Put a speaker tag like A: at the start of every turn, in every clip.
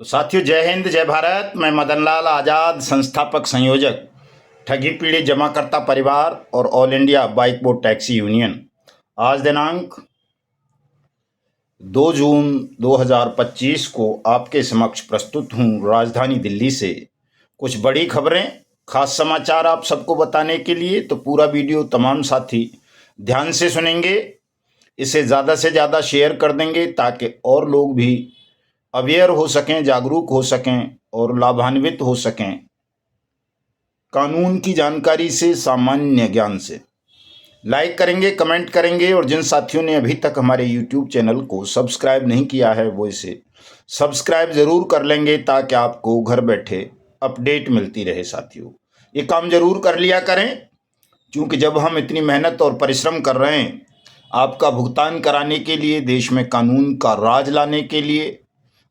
A: तो साथियों, जय हिंद जय भारत। मैं मदन लाल आज़ाद, संस्थापक संयोजक ठगी पीड़ित जमाकर्ता परिवार और all India bike board taxi union. आज दिनांक 2 जून 2025 को आपके समक्ष प्रस्तुत हूँ राजधानी दिल्ली से कुछ बड़ी खबरें, खास समाचार आप सबको बताने के लिए। तो पूरा वीडियो तमाम साथी ध्यान से सुनेंगे, इसे ज़्यादा से ज़्यादा शेयर कर देंगे ताकि और लोग भी अवेयर हो सकें, जागरूक हो सकें और लाभान्वित हो सकें कानून की जानकारी से, सामान्य ज्ञान से। लाइक करेंगे, कमेंट करेंगे और जिन साथियों ने अभी तक हमारे यूट्यूब चैनल को सब्सक्राइब नहीं किया है वो इसे सब्सक्राइब ज़रूर कर लेंगे ताकि आपको घर बैठे अपडेट मिलती रहे। साथियों, ये काम ज़रूर कर लिया करें, क्योंकि जब हम इतनी मेहनत और परिश्रम कर रहे हैं आपका भुगतान कराने के लिए, देश में कानून का राज लाने के लिए,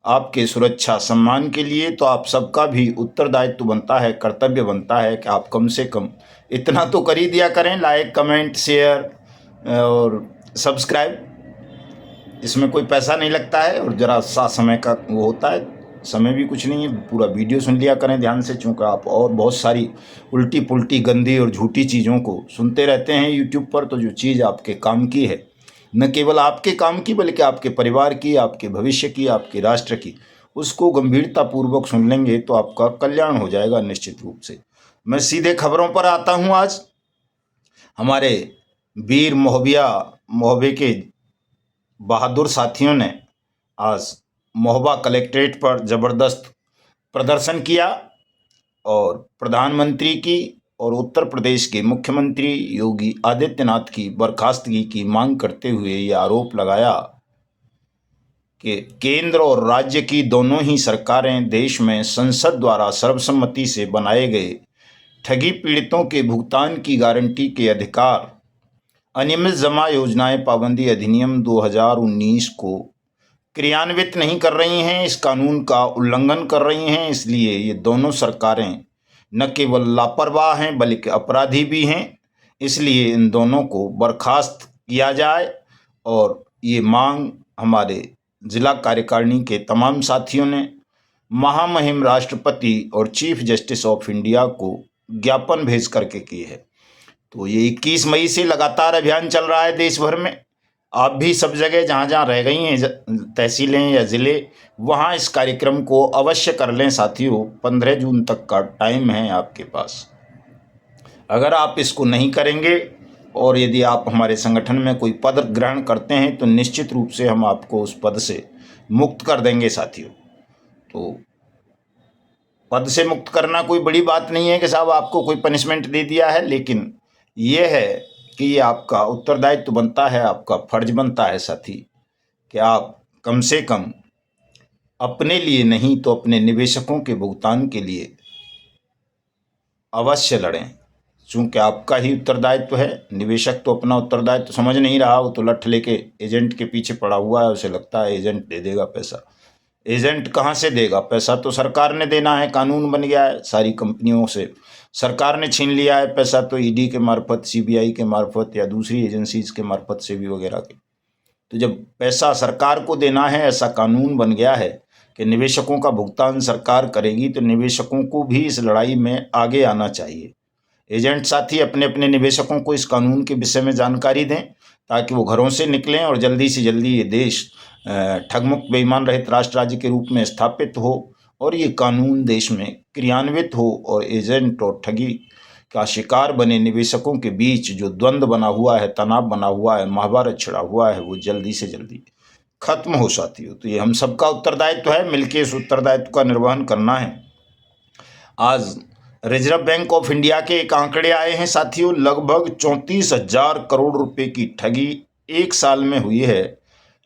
A: आपके सुरक्षा सम्मान के लिए, तो आप सबका भी उत्तरदायित्व बनता है, कर्तव्य बनता है कि आप कम से कम इतना तो कर ही दिया करें। लाइक, कमेंट, शेयर और सब्सक्राइब, इसमें कोई पैसा नहीं लगता है और ज़रा सा समय का वो होता है, समय भी कुछ नहीं है। पूरा वीडियो सुन लिया करें ध्यान से, चूँकि आप और बहुत सारी उल्टी पुल्टी गंदी और झूठी चीज़ों को सुनते रहते हैं यूट्यूब पर। तो जो चीज़ आपके काम की है, न केवल आपके काम की बल्कि आपके परिवार की, आपके भविष्य की, आपके राष्ट्र की, उसको गंभीरतापूर्वक सुन लेंगे तो आपका कल्याण हो जाएगा निश्चित रूप से। मैं सीधे खबरों पर आता हूं। आज हमारे वीर महोबे के बहादुर साथियों ने आज महोबा कलेक्ट्रेट पर ज़बरदस्त प्रदर्शन किया और प्रधानमंत्री की और उत्तर प्रदेश के मुख्यमंत्री योगी आदित्यनाथ की बर्खास्तगी की मांग करते हुए ये आरोप लगाया कि केंद्र और राज्य की दोनों ही सरकारें देश में संसद द्वारा सर्वसम्मति से बनाए गए ठगी पीड़ितों के भुगतान की गारंटी के अधिकार, अनियमित जमा योजनाएं पाबंदी अधिनियम 2019 को क्रियान्वित नहीं कर रही हैं, इस कानून का उल्लंघन कर रही हैं। इसलिए ये दोनों सरकारें न केवल लापरवाह हैं बल्कि अपराधी भी हैं। इसलिए इन दोनों को बर्खास्त किया जाए और ये मांग हमारे जिला कार्यकारिणी के तमाम साथियों ने महामहिम राष्ट्रपति और चीफ जस्टिस ऑफ इंडिया को ज्ञापन भेज करके की है। तो ये 21 मई से लगातार अभियान चल रहा है देश भर में। आप भी सब जगह जहाँ जहाँ रह गई हैं तहसीलें या ज़िले, वहाँ इस कार्यक्रम को अवश्य कर लें साथियों। 15 जून तक का टाइम है आपके पास। अगर आप इसको नहीं करेंगे और यदि आप हमारे संगठन में कोई पद ग्रहण करते हैं तो निश्चित रूप से हम आपको उस पद से मुक्त कर देंगे साथियों। तो पद से मुक्त करना कोई बड़ी बात नहीं है कि साहब आपको कोई पनिशमेंट दे दिया है, लेकिन ये है कि ये आपका उत्तरदायित्व बनता है, आपका फर्ज बनता है साथी, कि आप कम से कम अपने लिए नहीं तो अपने निवेशकों के भुगतान के लिए अवश्य लड़ें, चूँकि आपका ही उत्तरदायित्व है। निवेशक तो अपना उत्तरदायित्व समझ नहीं रहा, वो तो लठ लेके एजेंट के पीछे पड़ा हुआ है, उसे लगता है एजेंट दे देगा पैसा। एजेंट कहाँ से देगा पैसा? तो सरकार ने देना है, कानून बन गया है। सारी कंपनियों से सरकार ने छीन लिया है पैसा, तो ईडी के मार्फत, सीबीआई के मार्फत या दूसरी एजेंसीज के मार्फत से भी वगैरह के। तो जब पैसा सरकार को देना है, ऐसा कानून बन गया है कि निवेशकों का भुगतान सरकार करेगी, तो निवेशकों को भी इस लड़ाई में आगे आना चाहिए। एजेंट साथी अपने अपने निवेशकों को इस कानून के विषय में जानकारी दें ताकि वो घरों से निकलें और जल्दी से जल्दी ये देश ठगमुक्त बेईमान रहित राष्ट्र राज्य के रूप में स्थापित हो और ये कानून देश में क्रियान्वित हो और एजेंट और ठगी का शिकार बने निवेशकों के बीच जो द्वंद्व बना हुआ है, तनाव बना हुआ है, महाभारत छिड़ा हुआ है, वो जल्दी से जल्दी खत्म हो साथियों। तो ये हम सबका उत्तरदायित्व है, मिलकर इस उत्तरदायित्व का निर्वहन करना है। आज रिजर्व बैंक ऑफ इंडिया के एक आंकड़े आए हैं साथियों, लगभग 34,000 करोड़ रुपए की ठगी एक साल में हुई है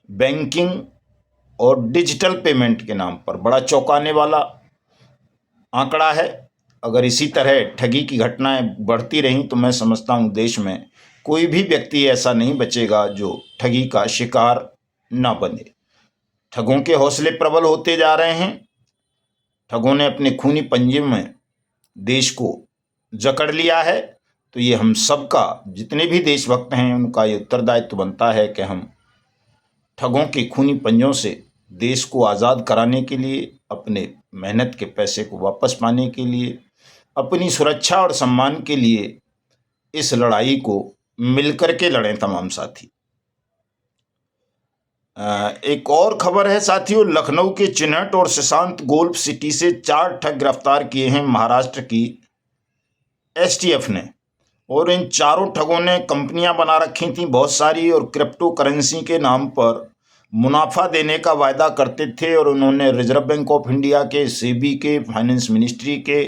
A: बैंकिंग और डिजिटल पेमेंट के नाम पर। बड़ा चौंकाने वाला आंकड़ा है। अगर इसी तरह ठगी की घटनाएं बढ़ती रहीं तो मैं समझता हूं देश में कोई भी व्यक्ति ऐसा नहीं बचेगा जो ठगी का शिकार ना बने। ठगों के हौसले प्रबल होते जा रहे हैं। ठगों ने अपने खूनी पंजे में देश को जकड़ लिया है। तो ये हम सबका, जितने भी देशभक्त हैं, उनका ये उत्तरदायित्व बनता है कि हम ठगों के खूनी पंजों से देश को आज़ाद कराने के लिए, अपने मेहनत के पैसे को वापस पाने के लिए, अपनी सुरक्षा और सम्मान के लिए इस लड़ाई को मिलकर के लड़ें तमाम साथी। एक और खबर है साथियों, लखनऊ के चिन्हट और सुशांत गोल्फ सिटी से 4 ठग गिरफ्तार किए हैं महाराष्ट्र की एसटीएफ ने। और इन चारों ठगों ने कंपनियां बना रखी थी बहुत सारी और क्रिप्टो करेंसी के नाम पर मुनाफा देने का वायदा करते थे। और उन्होंने रिजर्व बैंक ऑफ इंडिया के, सेबी के, फाइनेंस मिनिस्ट्री के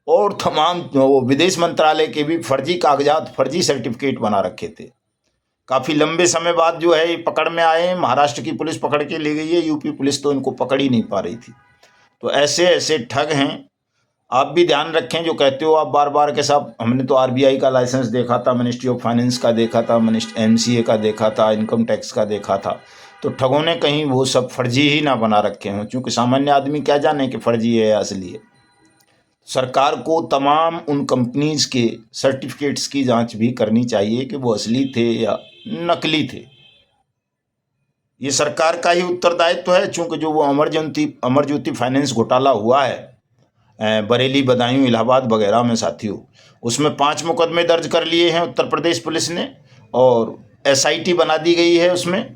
A: और तमाम विदेश मंत्रालय के भी फर्जी कागजात, फर्जी सर्टिफिकेट बना रखे थे। काफ़ी लंबे समय बाद जो है ये पकड़ में आए हैं। महाराष्ट्र की पुलिस पकड़ के ले गई है, यूपी पुलिस तो इनको पकड़ ही नहीं पा रही थी। तो ऐसे ऐसे ठग हैं। आप भी ध्यान रखें, जो कहते हो आप बार बार के साथ, हमने तो आरबीआई का लाइसेंस देखा था, मिनिस्ट्री ऑफ फाइनेंस का देखा था, एमसीए का देखा था, इनकम टैक्स का देखा था। तो ठगों ने कहीं वो सब फर्जी ही ना बना रखे हों, क्योंकि सामान्य आदमी क्या जाने कि फर्जी है या असली है। सरकार को तमाम उन कंपनीज के सर्टिफिकेट्स की जांच भी करनी चाहिए कि वो असली थे या नकली थे। ये सरकार का ही उत्तरदायित्व है, चूंकि जो वो अमरज्योति फाइनेंस घोटाला हुआ है बरेली, बदायूं, इलाहाबाद वगैरह में साथियों, उसमें 5 मुकदमे दर्ज कर लिए हैं उत्तर प्रदेश पुलिस ने और एसआईटी बना दी गई है उसमें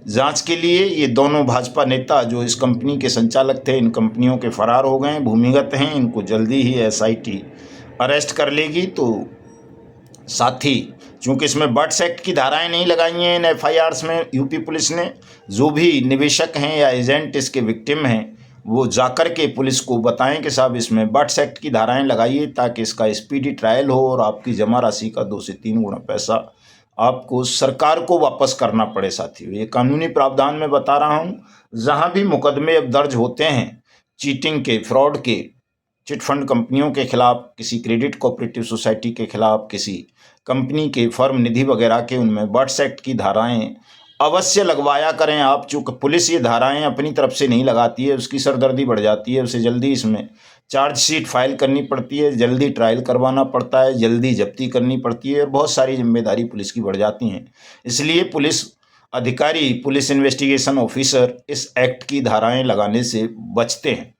A: जांच के लिए। ये दोनों भाजपा नेता जो इस कंपनी के संचालक थे, इन कंपनियों के फरार हो गए, भूमिगत हैं। इनको जल्दी ही एसआईटी अरेस्ट कर लेगी। तो साथी, चूँकि इसमें बर्ड्स एक्ट की धाराएं नहीं लगाई हैं इन एफआईआर्स में, यूपी पुलिस ने जो भी निवेशक हैं या एजेंट इसके विक्टिम हैं वो जाकर के पुलिस को बताएं कि साहब इसमें बर्ड्स एक्ट की धाराएं लगाइए, ताकि इसका स्पीडी ट्रायल हो और आपकी जमा राशि का 2 से 3 गुना पैसा आपको सरकार को वापस करना पड़े। साथियों, ये कानूनी प्रावधान में बता रहा हूँ। जहाँ भी मुकदमे अब दर्ज होते हैं चीटिंग के, फ्रॉड के, चिटफंड कंपनियों के खिलाफ, किसी क्रेडिट कोऑपरेटिव सोसाइटी के खिलाफ, किसी कंपनी के, फर्म निधि वगैरह के, उनमें बर्ड्स एक्ट की धाराएं अवश्य लगवाया करें आप। चूँकि पुलिस ये धाराएं अपनी तरफ से नहीं लगाती है, उसकी सरदर्दी बढ़ जाती है, उसे जल्दी इसमें चार्जशीट फाइल करनी पड़ती है, जल्दी ट्रायल करवाना पड़ता है, जल्दी जब्ती करनी पड़ती है और बहुत सारी जिम्मेदारी पुलिस की बढ़ जाती हैं। इसलिए पुलिस अधिकारी, पुलिस इन्वेस्टिगेशन ऑफिसर इस एक्ट की धाराएं लगाने से बचते हैं।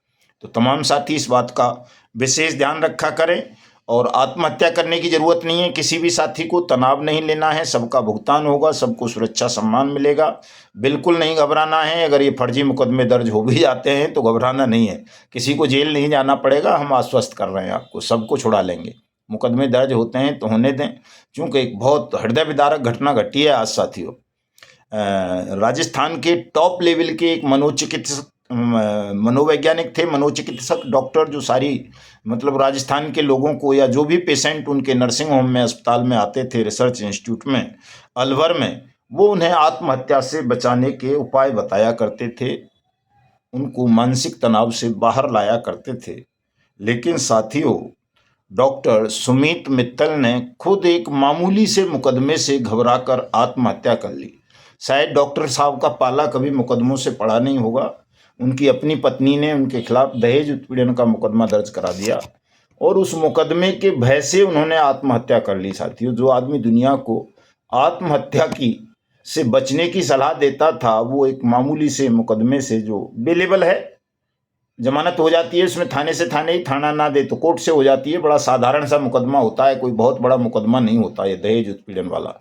A: तो तमाम साथी इस बात का विशेष ध्यान रखा करें और आत्महत्या करने की ज़रूरत नहीं है। किसी भी साथी को तनाव नहीं लेना है, सबका भुगतान होगा, सबको सुरक्षा सम्मान मिलेगा। बिल्कुल नहीं घबराना है। अगर ये फर्जी मुकदमे दर्ज हो भी जाते हैं तो घबराना नहीं है, किसी को जेल नहीं जाना पड़ेगा। हम आश्वस्त कर रहे हैं आपको, सबको छुड़ा लेंगे। मुकदमे दर्ज होते हैं तो होने दें, क्योंकि एक बहुत हृदय विदारक घटना घटी है आज साथियों। राजस्थान के टॉप लेवल के एक मनोवैज्ञानिक थे, मनोचिकित्सक डॉक्टर, जो सारी मतलब राजस्थान के लोगों को या जो भी पेशेंट उनके नर्सिंग होम में, अस्पताल में आते थे, रिसर्च इंस्टीट्यूट में, अलवर में, वो उन्हें आत्महत्या से बचाने के उपाय बताया करते थे, उनको मानसिक तनाव से बाहर लाया करते थे। लेकिन साथियों, डॉक्टर सुमित मित्तल ने खुद एक मामूली से मुकदमे से घबराकर आत्महत्या कर ली। शायद डॉक्टर साहब का पाला कभी मुकदमों से पड़ा नहीं होगा। उनकी अपनी पत्नी ने उनके खिलाफ दहेज उत्पीड़न का मुकदमा दर्ज करा दिया और उस मुकदमे के भय से उन्होंने आत्महत्या कर ली। साथियों, जो आदमी दुनिया को आत्महत्या की से बचने की सलाह देता था, वो एक मामूली से मुकदमे से, जो बेलेबल है, जमानत हो जाती है उसमें, थाने से थाने ही, थाना ना दे तो कोर्ट से हो जाती है, बड़ा साधारण सा मुकदमा होता है, कोई बहुत बड़ा मुकदमा नहीं होता ये दहेज उत्पीड़न वाला।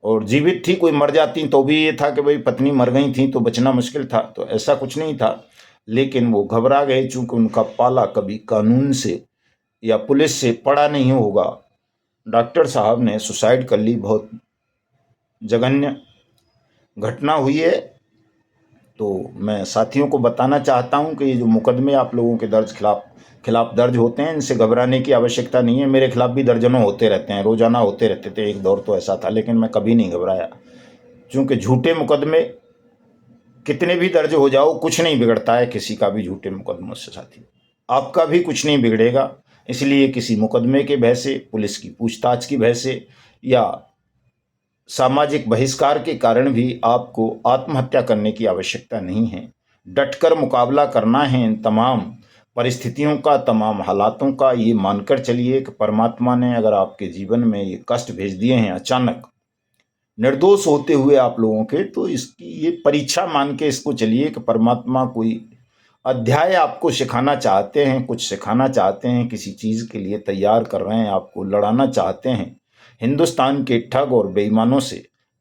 A: और जीवित थी, कोई मर जाती तो भी ये था कि भाई पत्नी मर गई थी तो बचना मुश्किल था, तो ऐसा कुछ नहीं था। लेकिन वो घबरा गए, चूंकि उनका पाला कभी कानून से या पुलिस से पड़ा नहीं होगा। डॉक्टर साहब ने सुसाइड कर ली। बहुत जघन्य घटना हुई है। तो मैं साथियों को बताना चाहता हूं कि ये जो मुकदमे आप लोगों के खिलाफ दर्ज होते हैं, इनसे घबराने की आवश्यकता नहीं है। मेरे खिलाफ भी दर्जनों होते रहते हैं, रोजाना होते रहते थे, एक दौर तो ऐसा था, लेकिन मैं कभी नहीं घबराया, क्योंकि झूठे मुकदमे कितने भी दर्ज हो जाओ, कुछ नहीं बिगड़ता है किसी का भी झूठे मुकदमों से। साथी, आपका भी कुछ नहीं बिगड़ेगा। इसलिए किसी मुकदमे के भय से, पुलिस की पूछताछ की भय से या सामाजिक बहिष्कार के कारण भी आपको आत्महत्या करने की आवश्यकता नहीं है। डटकर मुकाबला करना है इन तमाम परिस्थितियों का, तमाम हालातों का। ये मानकर चलिए कि परमात्मा ने अगर आपके जीवन में ये कष्ट भेज दिए हैं अचानक, निर्दोष होते हुए आप लोगों के, तो इसकी ये परीक्षा मान के इसको चलिए कि परमात्मा कोई अध्याय आपको सिखाना चाहते हैं, कुछ सिखाना चाहते हैं, किसी चीज़ के लिए तैयार कर रहे हैं, आपको लड़ाना चाहते हैं हिंदुस्तान के ठग और बेईमानों से,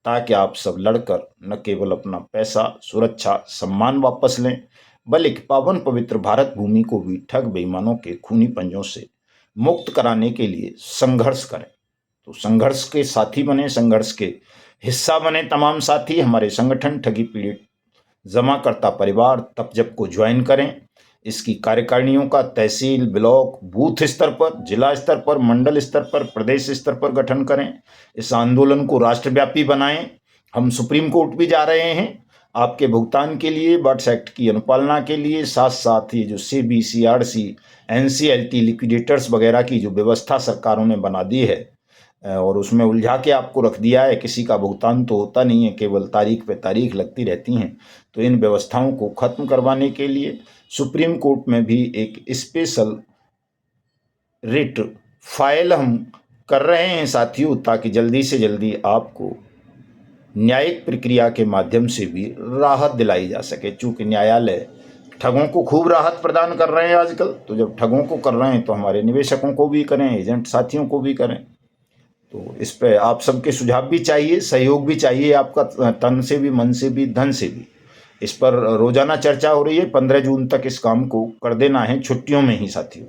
A: ताकि आप सब लड़कर न केवल अपना पैसा, सुरक्षा, सम्मान वापस लें, बल्कि पावन पवित्र भारत भूमि को भी ठग बेईमानों के खूनी पंजों से मुक्त कराने के लिए संघर्ष करें। तो संघर्ष के साथी बने, संघर्ष के हिस्सा बने तमाम साथी। हमारे संगठन ठगी पीड़ित जमाकर्ता परिवार तप जप को ज्वाइन करें। इसकी कार्यकारिणियों का तहसील, ब्लॉक, बूथ स्तर पर, जिला स्तर पर, मंडल स्तर पर, प्रदेश स्तर पर गठन करें। इस आंदोलन को राष्ट्रव्यापी बनाएं। हम सुप्रीम कोर्ट भी जा रहे हैं आपके भुगतान के लिए, बर्ड्स एक्ट की अनुपालना के लिए, साथ साथ ये जो सेबी, सीआरसी, एनसीएलटी, लिक्विडेटर्स वगैरह की जो व्यवस्था सरकारों ने बना दी है और उसमें उलझा के आपको रख दिया है, किसी का भुगतान तो होता नहीं है, केवल तारीख पे तारीख लगती रहती हैं। तो इन व्यवस्थाओं को खत्म करवाने के लिए सुप्रीम कोर्ट में भी एक स्पेशल रिट फाइल हम कर रहे हैं साथियों, ताकि जल्दी से जल्दी आपको न्यायिक प्रक्रिया के माध्यम से भी राहत दिलाई जा सके। चूँकि न्यायालय ठगों को खूब राहत प्रदान कर रहे हैं आजकल, तो जब ठगों को कर रहे हैं तो हमारे निवेशकों को भी करें, एजेंट साथियों को भी करें। तो इस पे आप सबके सुझाव भी चाहिए, सहयोग भी चाहिए आपका, तन से भी, मन से भी, धन से भी। इस पर रोजाना चर्चा हो रही है। 15 जून तक इस काम को कर देना है, छुट्टियों में ही साथियों।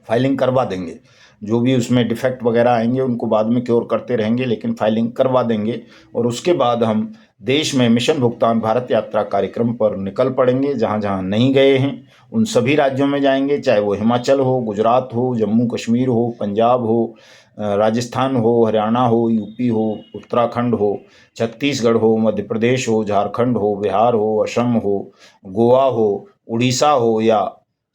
A: फाइलिंग करवा देंगे, जो भी उसमें डिफेक्ट वगैरह आएंगे उनको बाद में क्योर करते रहेंगे, लेकिन फाइलिंग करवा देंगे। और उसके बाद हम देश में मिशन भुगतान भारत यात्रा कार्यक्रम पर निकल पड़ेंगे। जहाँ जहाँ नहीं गए हैं उन सभी राज्यों में जाएंगे, चाहे वो हिमाचल हो, गुजरात हो, जम्मू कश्मीर हो, पंजाब हो, राजस्थान हो, हरियाणा हो, यूपी हो, उत्तराखंड हो, छत्तीसगढ़ हो, मध्य प्रदेश हो, झारखंड हो, बिहार हो, असम हो, गोवा हो, उड़ीसा हो, या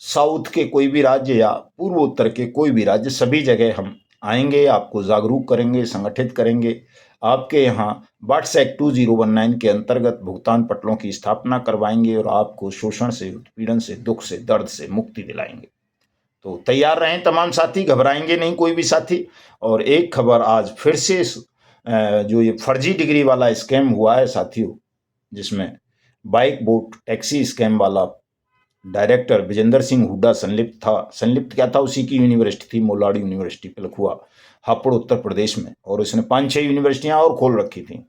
A: साउथ के कोई भी राज्य या पूर्वोत्तर के कोई भी राज्य, सभी जगह हम आएंगे, आपको जागरूक करेंगे, संगठित करेंगे। आपके यहाँ बर्ड्स एक्ट 2019 के अंतर्गत भुगतान पटलों की स्थापना करवाएंगे और आपको शोषण से, उत्पीड़न से, दुख से, दर्द से मुक्ति दिलाएंगे। तो तैयार रहें तमाम साथी, घबराएंगे नहीं कोई भी साथी। और एक खबर आज फिर से जो ये फर्जी डिग्री वाला स्कैम हुआ है साथियों, जिसमें बाइक बोट टैक्सी स्कैम वाला डायरेक्टर विजेंद्र सिंह हुड्डा संलिप्त था। संलिप्त क्या था, उसी की यूनिवर्सिटी थी, मोलाड यूनिवर्सिटी पिलखुआ, हापुड़, उत्तर प्रदेश में, और उसने 5-6 यूनिवर्सिटियां और खोल रखी थी।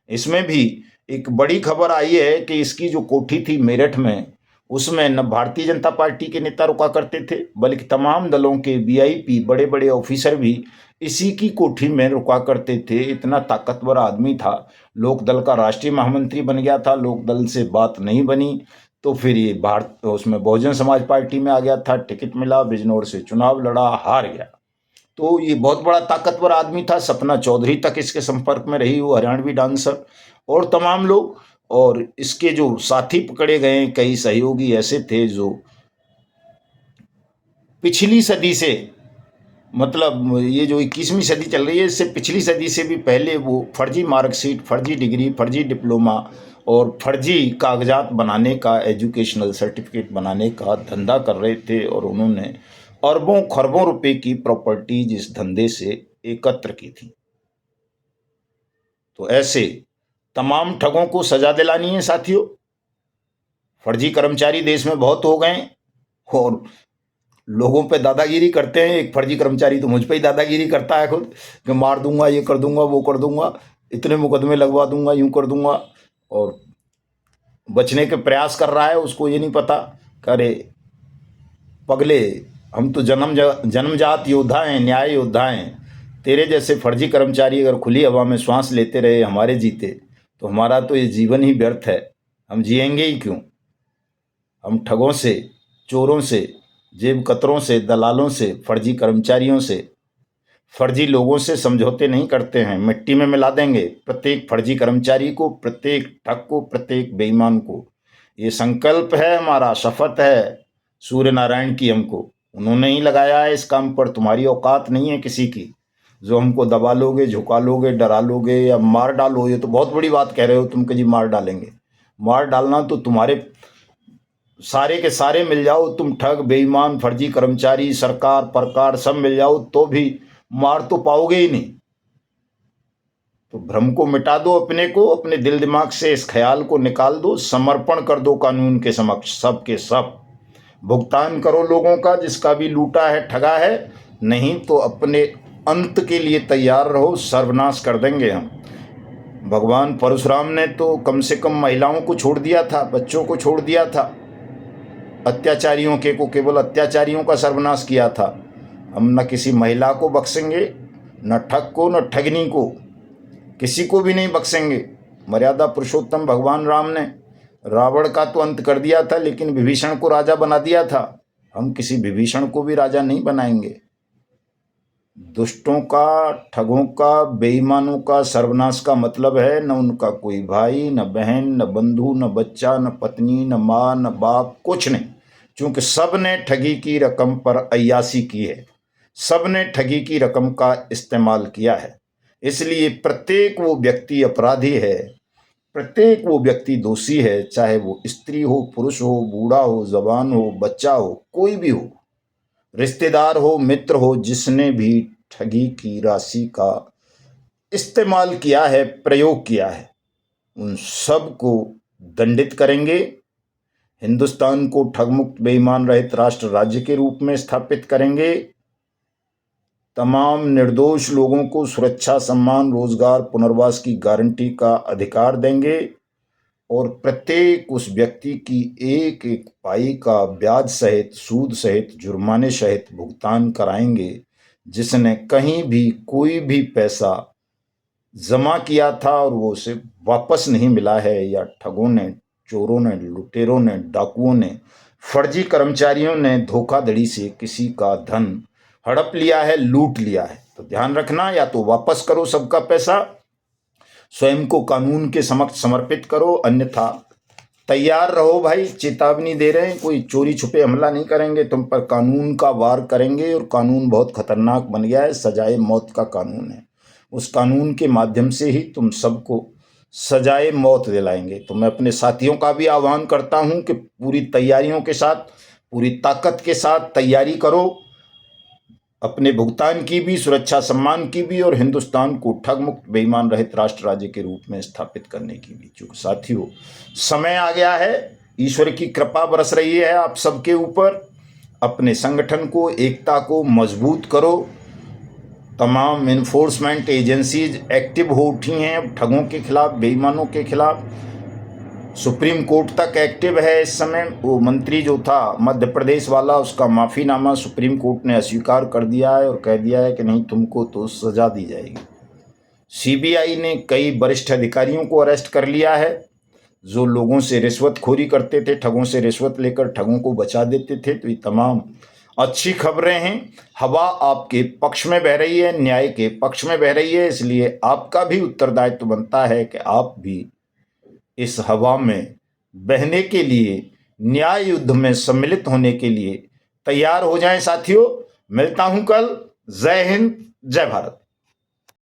A: इसमें भी एक बड़ी खबर आई है कि इसकी जो कोठी थी मेरठ में, उसमें न भारतीय जनता पार्टी के नेता रुका करते थे, बल्कि तमाम दलों के वीआईपी बड़े बड़े ऑफिसर भी इसी की कोठी में रुका करते थे। इतना ताकतवर आदमी था, लोकदल का राष्ट्रीय महामंत्री बन गया था। लोकदल से बात नहीं बनी तो फिर ये भारत उसमें बहुजन समाज पार्टी में आ गया था, टिकट मिला, बिजनौर से चुनाव लड़ा, हार गया। तो ये बहुत बड़ा ताकतवर आदमी था। सपना चौधरी तक इसके संपर्क में रही, वो हरियाणवी डांसर, और तमाम लोग। और इसके जो साथी पकड़े गए, कई सहयोगी ऐसे थे जो पिछली सदी से, मतलब ये जो 21वीं सदी चल रही है, इससे पिछली सदी से भी पहले वो फर्जी मार्कशीट, फर्जी डिग्री, फर्जी डिप्लोमा और फर्जी कागजात बनाने का, एजुकेशनल सर्टिफिकेट बनाने का धंधा कर रहे थे। और उन्होंने अरबों खरबों रुपए की प्रॉपर्टीज इस धंधे से एकत्र की थी। तो ऐसे तमाम ठगों को सजा दिलानी है साथियों। फर्जी कर्मचारी देश में बहुत हो गए और लोगों पे दादागिरी करते हैं। एक फर्जी कर्मचारी तो मुझ पे ही दादागिरी करता है खुद, कि मार दूंगा, ये कर दूंगा, वो कर दूंगा, इतने मुकदमे लगवा दूंगा, यूं कर दूंगा, और बचने के प्रयास कर रहा है। उसको ये नहीं पता, अरे पगले, हम तो जन्मजात योद्धा हैं, न्याय योद्धा हैं। तेरे जैसे फर्जी कर्मचारी अगर खुली हवा में श्वास लेते रहे हमारे जीते, तो हमारा तो ये जीवन ही व्यर्थ है। हम जिएंगे ही क्यों? हम ठगों से, चोरों से, जेब कतरों से, दलालों से, फर्जी कर्मचारियों से, फर्जी लोगों से समझौते नहीं करते हैं। मिट्टी में मिला देंगे प्रत्येक फर्जी कर्मचारी को, प्रत्येक ठग को, प्रत्येक बेईमान को। ये संकल्प है हमारा, शपथ है सूर्य नारायण की हमको। उन्होंने ही लगाया है इस काम पर। तुम्हारी औकात नहीं है किसी की जो हमको दबा लोगे, झुका लोगे, डरा लोगे या मार डालो। ये तो बहुत बड़ी बात कह रहे हो तुम कि जी मार डालेंगे। मार डालना तो तुम्हारे सारे के सारे मिल जाओ, तुम ठग, बेईमान, फर्जी कर्मचारी, सरकार, परकार सब मिल जाओ, तो भी मार तो पाओगे ही नहीं। तो भ्रम को मिटा दो, अपने को, अपने दिल दिमाग से इस ख्याल को निकाल दो, समर्पण कर दो कानून के समक्ष, सब के सब भुगतान करो लोगों का, जिसका भी लूटा है, ठगा है। नहीं तो अपने अंत के लिए तैयार रहो, सर्वनाश कर देंगे हम। भगवान परशुराम ने तो कम से कम महिलाओं को छोड़ दिया था, बच्चों को छोड़ दिया था, अत्याचारियों के को केवल अत्याचारियों का सर्वनाश किया था। हम न किसी महिला को बख्शेंगे, न ठग को, न ठगनी को, किसी को भी नहीं बख्शेंगे। मर्यादा पुरुषोत्तम भगवान राम ने रावण का तो अंत कर दिया था, लेकिन विभीषण को राजा बना दिया था। हम किसी विभीषण को भी राजा नहीं बनाएंगे। दुष्टों का, ठगों का, बेईमानों का सर्वनाश का मतलब है न उनका कोई भाई, न बहन, न बंधु, न बच्चा, न पत्नी, न माँ, न बाप, कुछ नहीं। क्योंकि सब ने ठगी की रकम पर अय्यासी की है, सब ने ठगी की रकम का इस्तेमाल किया है। इसलिए प्रत्येक वो व्यक्ति अपराधी है, प्रत्येक वो व्यक्ति दोषी है, चाहे वो स्त्री हो, पुरुष हो, बूढ़ा हो, जवान हो, बच्चा हो, कोई भी हो, रिश्तेदार हो, मित्र हो, जिसने भी ठगी की राशि का इस्तेमाल किया है, प्रयोग किया है, उन सब को दंडित करेंगे। हिंदुस्तान को ठगमुक्त बेईमान रहित राष्ट्र राज्य के रूप में स्थापित करेंगे। तमाम निर्दोष लोगों को सुरक्षा, सम्मान, रोजगार, पुनर्वास की गारंटी का अधिकार देंगे और प्रत्येक उस व्यक्ति की एक एक पाई का ब्याज सहित, सूद सहित, जुर्माने सहित भुगतान कराएंगे, जिसने कहीं भी कोई भी पैसा जमा किया था और वो उसे वापस नहीं मिला है, या ठगों ने, चोरों ने, लुटेरों ने, डाकुओं ने, फर्जी कर्मचारियों ने धोखाधड़ी से किसी का धन हड़प लिया है, लूट लिया है, तो ध्यान रखना, या तो वापस करो सबका पैसा, स्वयं को कानून के समक्ष समर्पित करो, अन्यथा तैयार रहो भाई। चेतावनी दे रहे हैं, कोई चोरी छुपे हमला नहीं करेंगे तुम पर, कानून का वार करेंगे। और कानून बहुत खतरनाक बन गया है, सजाए मौत का कानून है। उस कानून के माध्यम से ही तुम सबको सजाए मौत दिलाएंगे। तो मैं अपने साथियों का भी आह्वान करता हूं कि पूरी तैयारियों के साथ, पूरी ताकत के साथ तैयारी करो, अपने भुगतान की भी, सुरक्षा सम्मान की भी, और हिंदुस्तान को ठगमुक्त बेईमान रहित राष्ट्र राज्य के रूप में स्थापित करने की भी। क्योंकि साथियों, समय आ गया है, ईश्वर की कृपा बरस रही है आप सबके ऊपर। अपने संगठन को, एकता को मजबूत करो। तमाम इन्फोर्समेंट एजेंसीज एक्टिव हो उठी हैं अब ठगों के खिलाफ, बेईमानों के खिलाफ। सुप्रीम कोर्ट तक एक्टिव है इस समय। वो मंत्री जो था मध्य प्रदेश वाला, उसका माफ़ीनामा सुप्रीम कोर्ट ने अस्वीकार कर दिया है और कह दिया है कि नहीं, तुमको तो सजा दी जाएगी। सीबीआई ने कई वरिष्ठ अधिकारियों को अरेस्ट कर लिया है, जो लोगों से रिश्वतखोरी करते थे, ठगों से रिश्वत लेकर ठगों को बचा देते थे। तो ये तमाम अच्छी खबरें हैं। हवा आपके पक्ष में बह रही है, न्याय के पक्ष में बह रही है, इसलिए आपका भी उत्तरदायित्व बनता है कि आप भी इस हवा में बहने के लिए, न्याय युद्ध में सम्मिलित होने के लिए तैयार हो जाएं। साथियों, मिलता हूं कल। जय हिंद, जय भारत।